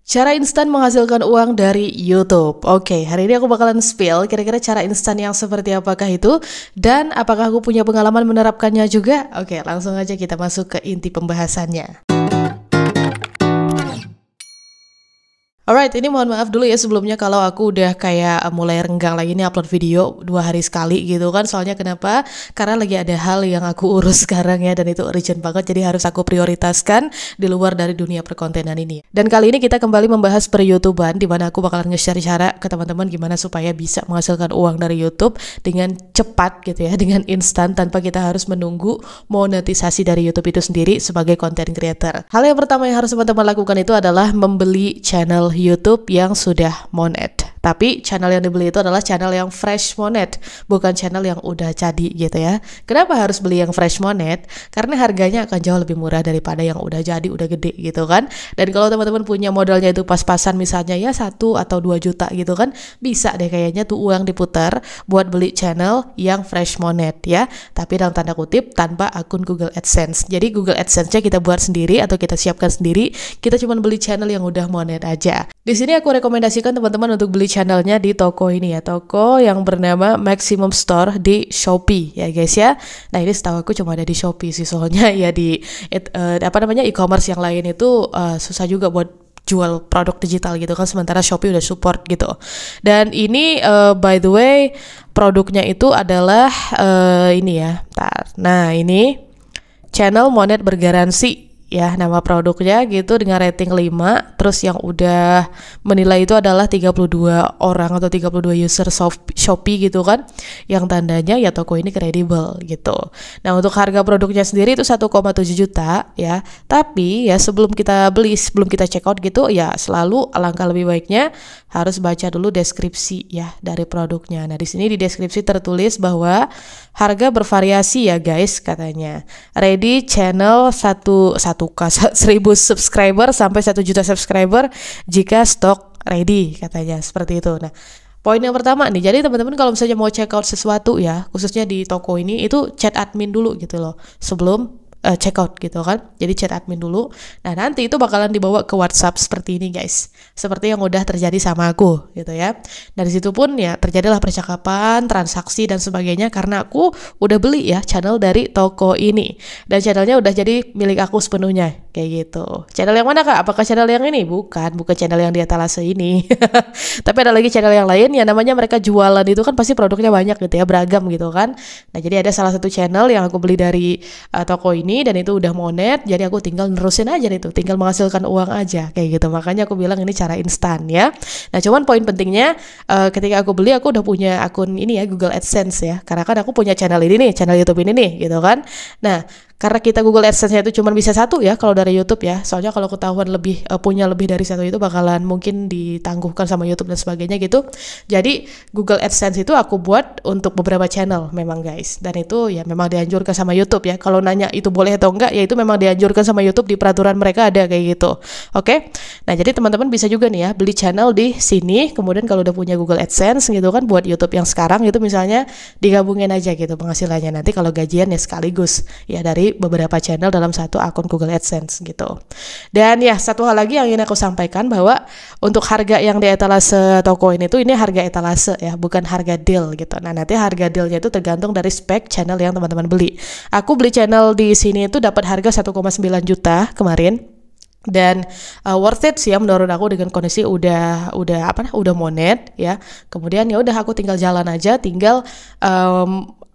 Cara instan menghasilkan uang dari YouTube. Oke, hari ini aku bakalan spill kira-kira cara instan yang seperti apakah itu dan apakah aku punya pengalaman menerapkannya juga. Oke, langsung aja kita masuk ke inti pembahasannya. Alright, ini mohon maaf dulu ya sebelumnya kalau aku udah kayak mulai renggang lagi nih upload video 2 hari sekali gitu kan. Soalnya kenapa? Karena lagi ada hal yang aku urus sekarang ya, dan itu urgent banget, jadi harus aku prioritaskan di luar dari dunia perkontenan ini. Dan kali ini kita kembali membahas per YouTubean, di mana aku bakalan nge-share cara ke teman-teman gimana supaya bisa menghasilkan uang dari YouTube dengan cepat gitu ya, dengan instan tanpa kita harus menunggu monetisasi dari YouTube itu sendiri sebagai content creator. Hal yang pertama yang harus teman-teman lakukan itu adalah membeli channel YouTube yang sudah monet. Tapi channel yang dibeli itu adalah channel yang fresh monet, bukan channel yang udah jadi gitu ya. Kenapa harus beli yang fresh monet? Karena harganya akan jauh lebih murah daripada yang udah jadi, udah gede gitu kan. Dan kalau teman-teman punya modalnya itu pas-pasan misalnya ya 1 atau 2 juta gitu kan, bisa deh kayaknya tuh uang diputar buat beli channel yang fresh monet ya. Tapi dalam tanda kutip tanpa akun Google AdSense. Jadi Google AdSense-nya kita buat sendiri atau kita siapkan sendiri. Kita cuma beli channel yang udah monet aja. Di sini aku rekomendasikan teman-teman untuk beli channelnya di toko ini ya, toko yang bernama Maximum Store di Shopee ya guys ya. Nah ini setahu aku cuma ada di Shopee sih, soalnya ya di e-commerce yang lain itu susah juga buat jual produk digital gitu kan, sementara Shopee udah support gitu. Dan ini by the way produknya itu adalah ini ya. Nah ini channel monet bergaransi ya, nama produknya gitu, dengan rating 5. Terus yang udah menilai itu adalah 32 orang atau 32 user Shopee gitu kan, yang tandanya ya toko ini kredibel gitu. Nah untuk harga produknya sendiri itu 1,7 juta ya. Tapi ya sebelum kita beli, sebelum kita check out gitu ya, selalu alangkah lebih baiknya harus baca dulu deskripsi ya dari produknya. Nah di sini di deskripsi tertulis bahwa harga bervariasi ya guys katanya. Ready channel 1K 1000 subscriber sampai 1 juta subscriber jika stok ready katanya, seperti itu. Nah poin yang pertama nih, jadi teman-teman kalau misalnya mau check out sesuatu ya, khususnya di toko ini, itu chat admin dulu gitu loh sebelum check out gitu kan. Jadi chat admin dulu. Nah nanti itu bakalan dibawa ke WhatsApp seperti ini guys, seperti yang udah terjadi sama aku gitu ya. Dari situ pun ya terjadilah percakapan, transaksi dan sebagainya, karena aku udah beli ya channel dari toko ini, dan channelnya udah jadi milik aku sepenuhnya kayak gitu. Channel yang mana kak? Apakah channel yang ini? Bukan channel yang di etalase ini. Tapi ada lagi channel yang lain ya, namanya mereka jualan itu kan pasti produknya banyak gitu ya, beragam gitu kan. Nah jadi ada salah satu channel yang aku beli dari toko ini, dan itu udah monet, jadi aku tinggal nerusin aja itu, tinggal menghasilkan uang aja kayak gitu. Makanya aku bilang ini cara instan ya. Nah cuman poin pentingnya ketika aku beli, aku udah punya akun ini ya, Google AdSense ya, karena kan aku punya channel ini nih, channel YouTube ini nih gitu kan. Nah karena kita Google AdSense-nya itu cuma bisa 1 ya kalau dari YouTube ya. Soalnya kalau ketahuan lebih punya lebih dari 1 itu bakalan mungkin ditangguhkan sama YouTube dan sebagainya gitu. Jadi Google AdSense itu aku buat untuk beberapa channel memang guys. Dan itu ya memang dianjurkan sama YouTube ya. Kalau nanya itu boleh atau enggak, ya itu memang dianjurkan sama YouTube, di peraturan mereka ada kayak gitu. Oke. Nah, jadi teman-teman bisa juga nih ya beli channel di sini, kemudian kalau udah punya Google AdSense gitu kan, buat YouTube yang sekarang itu misalnya digabungin aja gitu penghasilannya. Nanti kalau gajian ya sekaligus ya dari beberapa channel dalam satu akun Google AdSense gitu. Dan ya satu hal lagi yang ingin aku sampaikan, bahwa untuk harga yang di etalase toko ini tuh, ini harga etalase ya, bukan harga deal gitu. Nah nanti harga dealnya itu tergantung dari spek channel yang teman-teman beli. Aku beli channel di sini itu dapat harga 1,9 juta kemarin. Dan worth it sih ya menurut aku, dengan kondisi udah monet ya. Kemudian ya udah aku tinggal jalan aja, tinggal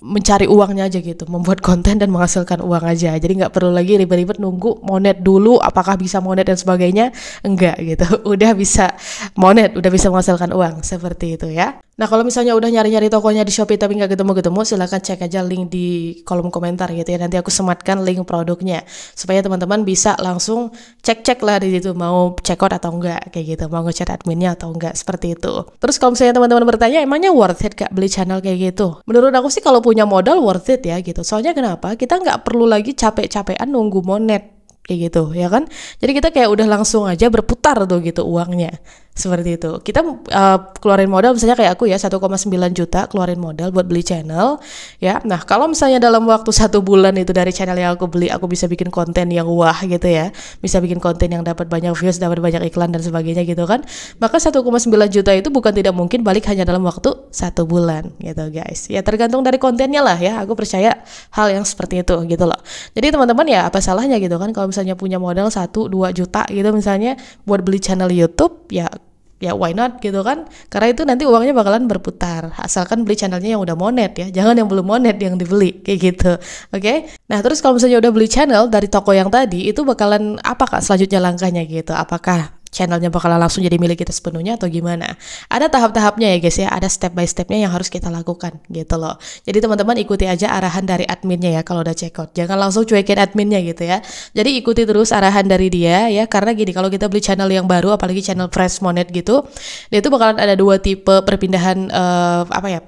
mencari uangnya aja gitu, membuat konten dan menghasilkan uang aja. Jadi nggak perlu lagi ribet-ribet nunggu monet dulu, apakah bisa monet dan sebagainya, enggak gitu. Udah bisa monet, udah bisa menghasilkan uang, seperti itu ya. Nah kalau misalnya udah nyari-nyari tokonya di Shopee tapi nggak ketemu-ketemu, silahkan cek aja link di kolom komentar gitu ya. Nanti aku sematkan link produknya supaya teman-teman bisa langsung cek-cek lah di situ, mau check out atau enggak kayak gitu, mau ngechat adminnya atau enggak, seperti itu. Terus kalau misalnya teman-teman bertanya, emangnya worth it kak beli channel kayak gitu? Menurut aku sih kalau punya modal worth it ya gitu. Soalnya kenapa? Kita nggak perlu lagi capek-capekan nunggu monet kayak gitu ya kan. Jadi kita kayak udah langsung aja berputar tuh gitu uangnya. Seperti itu. Kita keluarin modal misalnya kayak aku ya 1,9 juta keluarin modal buat beli channel ya. Nah, kalau misalnya dalam waktu 1 bulan itu dari channel yang aku beli aku bisa bikin konten yang wah gitu ya. Bisa bikin konten yang dapat banyak views, dapat banyak iklan dan sebagainya gitu kan. Maka 1,9 juta itu bukan tidak mungkin balik hanya dalam waktu 1 bulan gitu guys. Ya tergantung dari kontennya lah ya. Aku percaya hal yang seperti itu gitu loh. Jadi teman-teman ya apa salahnya gitu kan kalau misalnya punya modal 1-2 juta gitu misalnya buat beli channel YouTube ya why not gitu kan, karena itu nanti uangnya bakalan berputar asalkan beli channelnya yang udah monet ya, jangan yang belum monet yang dibeli kayak gitu. Oke. Nah terus kalau misalnya udah beli channel dari toko yang tadi itu bakalan apa kak selanjutnya langkahnya gitu, apakah channelnya bakalan langsung jadi milik kita sepenuhnya atau gimana? Ada tahap-tahapnya ya guys ya, ada step by stepnya yang harus kita lakukan gitu loh. Jadi teman-teman ikuti aja arahan dari adminnya ya kalau udah check out, jangan langsung cuekin adminnya gitu ya. Jadi ikuti terus arahan dari dia ya, karena gini kalau kita beli channel yang baru apalagi channel fresh monet gitu, dia itu bakalan ada 2 tipe perpindahan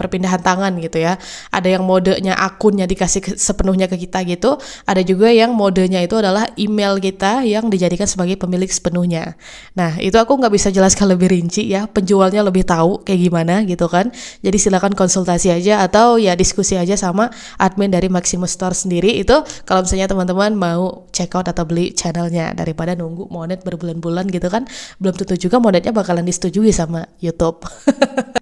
perpindahan tangan gitu ya. Ada yang modenya akunnya dikasih sepenuhnya ke kita gitu, ada juga yang modenya itu adalah email kita yang dijadikan sebagai pemilik sepenuhnya. Nah, itu aku nggak bisa jelaskan lebih rinci ya, penjualnya lebih tahu kayak gimana gitu kan. Jadi silakan konsultasi aja atau ya diskusi aja sama admin dari Maximus Store sendiri itu kalau misalnya teman-teman mau check out atau beli channelnya daripada nunggu monet berbulan-bulan gitu kan. Belum tentu juga monetnya bakalan disetujui sama YouTube.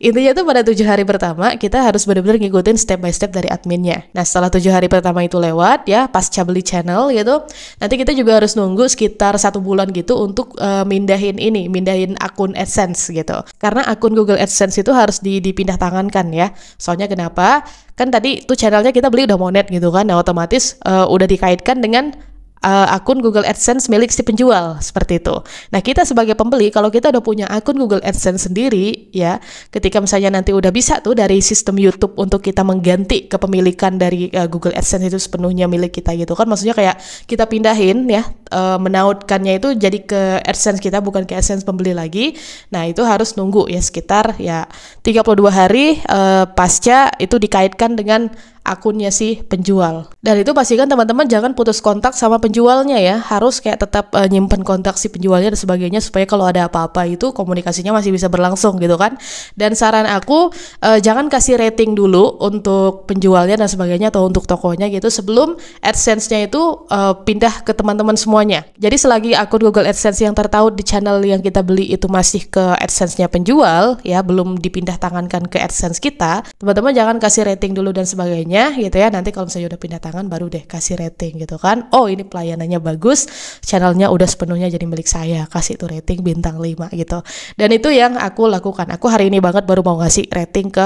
Intinya tuh pada 7 hari pertama kita harus benar-benar ngikutin step by step dari adminnya. Nah, setelah 7 hari pertama itu lewat ya, pasca beli channel gitu, nanti kita juga harus nunggu sekitar 1 bulan gitu untuk mindahin akun AdSense gitu. Karena akun Google AdSense itu harus dipindah tangankan ya. Soalnya kenapa? Kan tadi tuh channelnya kita beli udah monet gitu kan. Nah, otomatis udah dikaitkan dengan akun Google AdSense milik si penjual seperti itu. Nah kita sebagai pembeli kalau kita udah punya akun Google AdSense sendiri ya, ketika misalnya nanti udah bisa tuh dari sistem YouTube untuk kita mengganti kepemilikan dari Google AdSense itu sepenuhnya milik kita gitu kan, maksudnya kayak kita pindahin ya, menautkannya itu jadi ke AdSense kita bukan ke AdSense pembeli lagi. Nah itu harus nunggu ya sekitar ya 32 hari pasca itu dikaitkan dengan akunnya si penjual. Dan itu pastikan teman-teman jangan putus kontak sama penjualnya ya, harus kayak tetap nyimpen kontak si penjualnya dan sebagainya supaya kalau ada apa-apa itu komunikasinya masih bisa berlangsung gitu kan. Dan saran aku jangan kasih rating dulu untuk penjualnya dan sebagainya atau untuk tokonya gitu sebelum AdSense-nya itu pindah ke teman-teman semuanya. Jadi selagi akun Google AdSense yang tertaut di channel yang kita beli itu masih ke AdSense-nya penjual ya, belum dipindah tangankan ke AdSense kita, teman-teman jangan kasih rating dulu dan sebagainya gitu ya. Nanti kalau misalnya udah pindah tangan baru deh kasih rating gitu kan. Oh ini pelayanannya bagus, channelnya udah sepenuhnya jadi milik saya, kasih itu rating bintang 5 gitu. Dan itu yang aku lakukan. Aku hari ini banget baru mau ngasih rating ke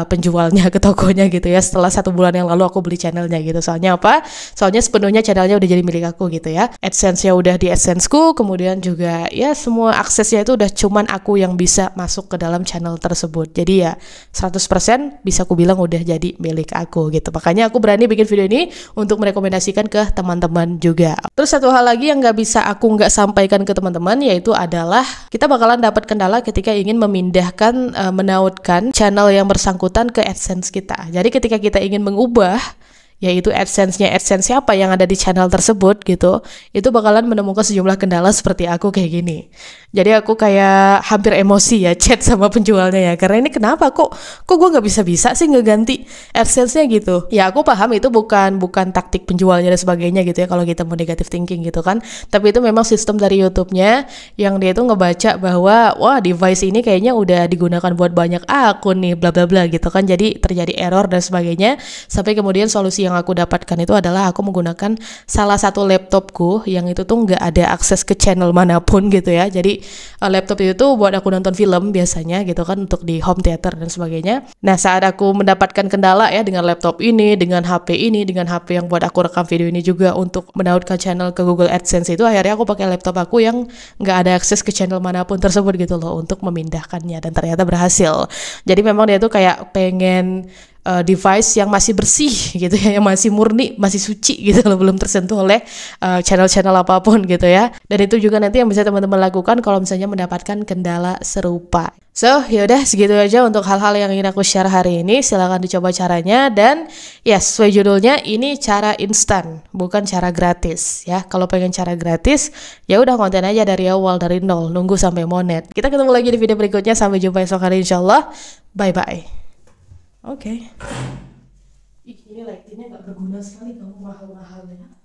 penjualnya, ke tokonya gitu ya, setelah 1 bulan yang lalu aku beli channelnya gitu. Soalnya apa? Soalnya sepenuhnya channelnya udah jadi milik aku gitu ya. AdSense-nya udah di AdSense-ku, kemudian juga ya semua aksesnya itu udah cuman aku yang bisa masuk ke dalam channel tersebut. Jadi ya 100% bisa aku bilang udah jadi milik aku gitu. Makanya aku berani bikin video ini untuk merekomendasikan ke teman-teman juga. Terus satu hal lagi yang nggak bisa aku nggak sampaikan ke teman-teman yaitu adalah kita bakalan dapat kendala ketika ingin memindahkan menautkan channel yang bersangkutan ke AdSense kita. Jadi ketika kita ingin mengubah yaitu AdSense-nya AdSense siapa yang ada di channel tersebut gitu, itu bakalan menemukan sejumlah kendala seperti aku kayak gini. Jadi aku kayak hampir emosi ya chat sama penjualnya ya, karena ini kenapa kok gue nggak bisa sih ngeganti AdSense-nya gitu. Ya aku paham itu bukan taktik penjualnya dan sebagainya gitu ya kalau kita mau negative thinking gitu kan, tapi itu memang sistem dari YouTube-nya yang dia itu ngebaca bahwa wah device ini kayaknya udah digunakan buat banyak akun nih bla bla bla gitu kan, jadi terjadi error dan sebagainya. Sampai kemudian solusi yang aku dapatkan itu adalah aku menggunakan salah satu laptopku yang itu tuh nggak ada akses ke channel manapun gitu ya. Jadi laptop itu tuh buat aku nonton film biasanya gitu kan, untuk di home theater dan sebagainya. Nah saat aku mendapatkan kendala ya dengan laptop ini, dengan HP ini, dengan HP yang buat aku rekam video ini juga untuk menautkan channel ke Google AdSense itu, akhirnya aku pakai laptop aku yang nggak ada akses ke channel manapun tersebut gitu loh untuk memindahkannya, dan ternyata berhasil. Jadi memang dia tuh kayak pengen device yang masih bersih gitu ya, yang masih murni, masih suci gitu loh, belum tersentuh oleh channel-channel apapun gitu ya. Dan itu juga nanti yang bisa teman-teman lakukan kalau misalnya mendapatkan kendala serupa. So, yaudah segitu aja untuk hal-hal yang ingin aku share hari ini. Silahkan dicoba caranya, dan ya sesuai judulnya, ini cara instan, bukan cara gratis ya. Kalau pengen cara gratis, ya udah konten aja dari awal, dari nol, nunggu sampai monet. Kita ketemu lagi di video berikutnya. Sampai jumpa esok hari insyaallah. Bye bye. Oke. Ih, ini lightingnya nggak berguna sekali, kamu mahal-mahalnya.